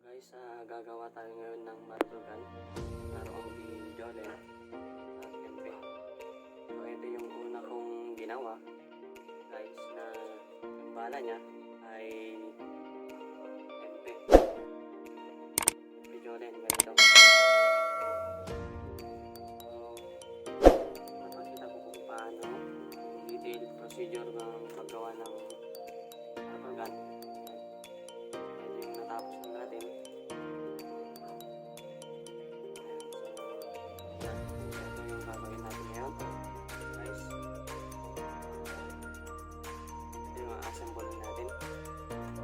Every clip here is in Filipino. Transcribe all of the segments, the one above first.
Guys, gagawa tayo ngayon ng marble gun. Naroong di Jolen at MP. So ito yung una kong ginawa guys, na yung bala niya ay MP. MP Jolen, ganito. So napakita ko kung paano detailed procedure ng paggawa ng marble gun. Ito yung natapos na natin. Assemble natin. So,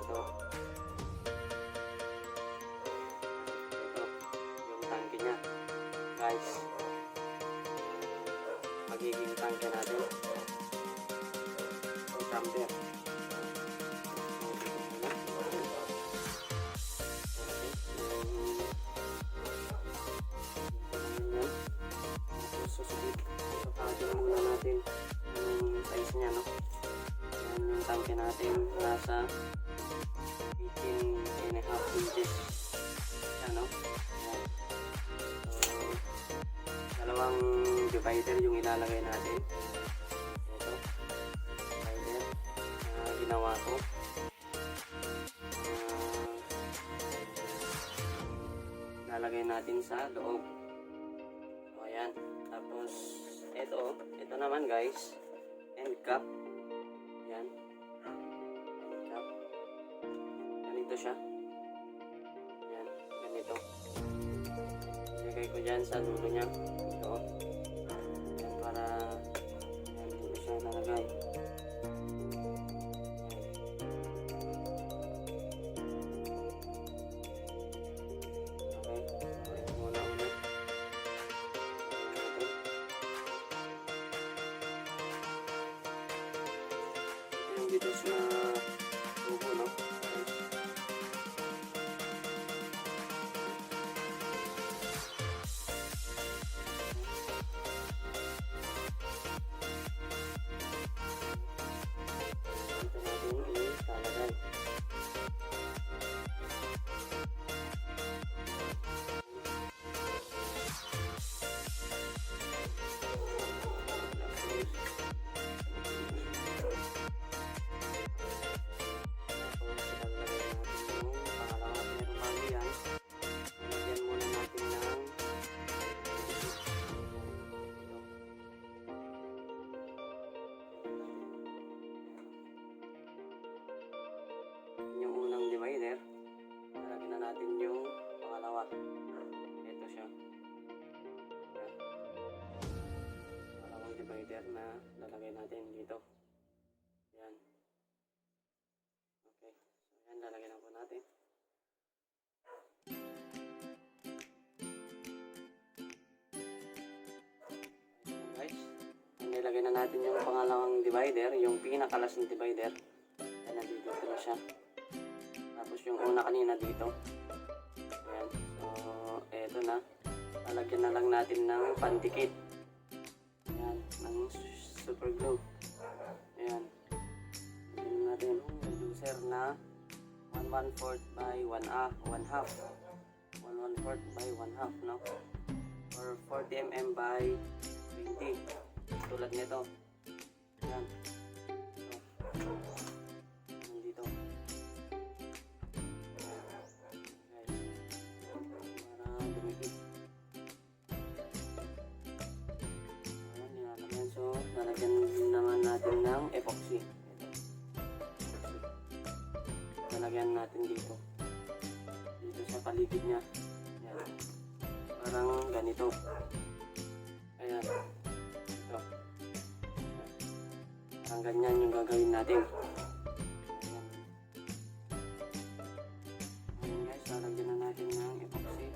ito yung tangke niya guys, magiging tangke natin o camper. Susukatin muna natin yung size niya, no? Yan yung tangke natin, nasa 18.5 inches yan, no? Yan. So, dalawang divider yung ilalagay natin. Ito divider na ginawa ko. Lalagay natin sa loob. So ayan, tapos ito naman guys, end cap. Yan, end cap. Ganito siya. Yan, ganito. Ilagay ko dyan sa dulo niya. Ito. Yan, para yan, dito siya nalagay. Dito sa tubo, no? Dito natin ilalagay. Yung unang divider, lalagyan na natin yung pangalawa. Ito siya. Yan. Pangalawang divider na lalagay natin dito. Yan. Okay. So yan, lalagyan na po natin. Guys, nilagay na natin yung pangalawang divider, yung pinakalas ng divider. Yan, nandito na siya. Tapos yung una kanina dito. Ayan. So, eto na. Lalagyan na lang natin ng pandikit. Ayan. Ng super glue. Ayan. Lalagyan natin yung reducer na 1/4 by 1/2. 1/4 by 1/2, no? Or 40 mm by 20. Tulad nito. Ayan. So, nandito. So, lalagyan naman natin ng epoxy. Lalagyan natin dito. Dito sa paligid niya. Ayan. Parang ganito. Ayan. Ito. Parang ganyan yung gagawin natin. Ayan. Ayan guys, lalagyan na natin ng epoxy.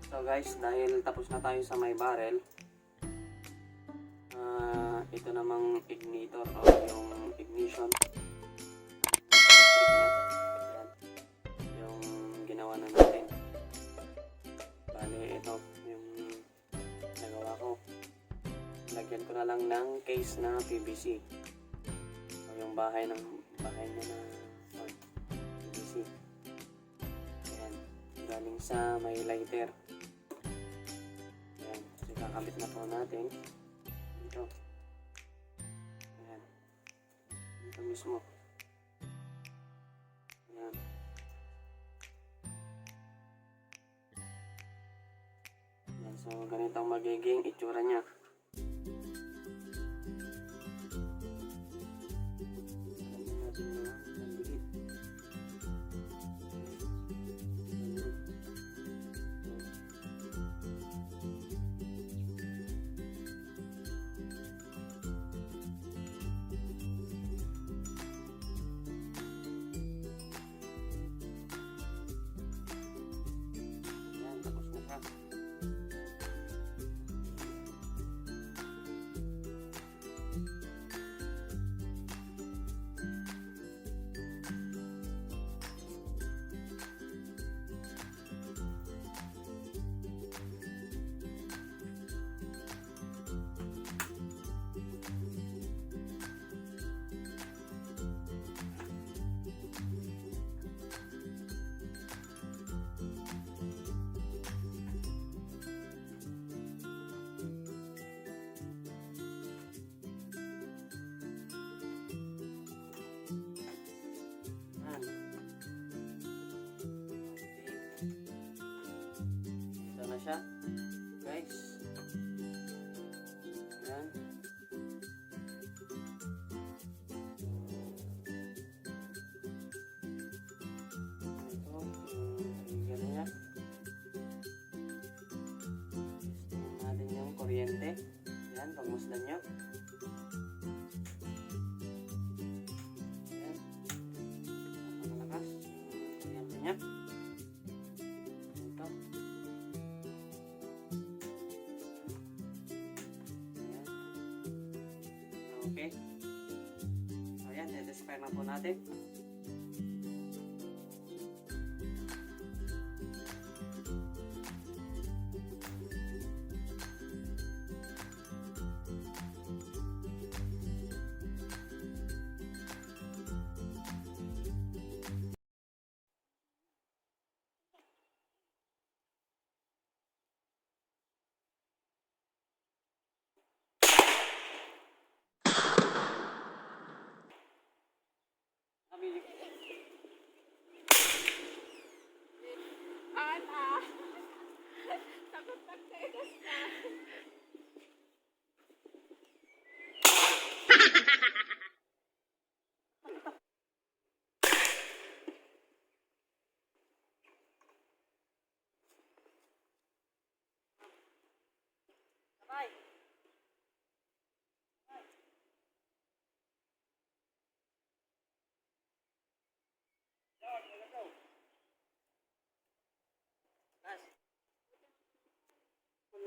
So guys, dahil tapos na tayo sa may barrel, ito namang ignitor o yung ignition. Ayan, yung ginawa na natin. Bali, ito yung nagawa ko. Lagyan ko na lang ng case na PVC. O yung bahay niya na PVC. Ayan, galing sa may lighter. Ayan, so kakabit na po natin dito. Ayan, dito mismo. Ayan. Ayan, so ganito ang magiging itsura niya. Siya, guys. Ayan. Ito, yung trigger niya. Testing natin yung kuryente. Ayan, pagmusdan nyo. Ayan. Napakalakas yung kuryente niya. Ito. Okay. So, ayan, i-despair na po natin. Takot pagtegas ka. Sabay.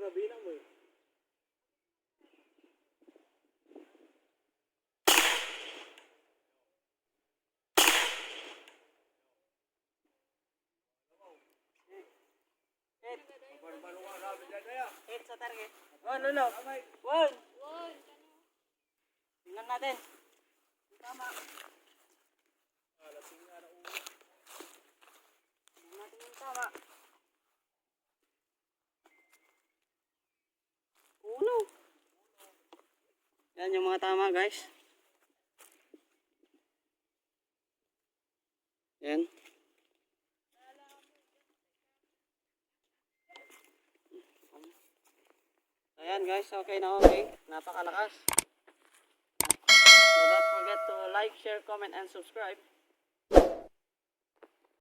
Grabe mo eh. Hit sa target. One, ulo. One. Tingnan natin. Tama. Tingnan natin yung tama. Uno. Yan yung mga tama, guys. Yan. Ayan guys, okay na okay. Napakalakas. So don't forget to like, share, comment, and subscribe.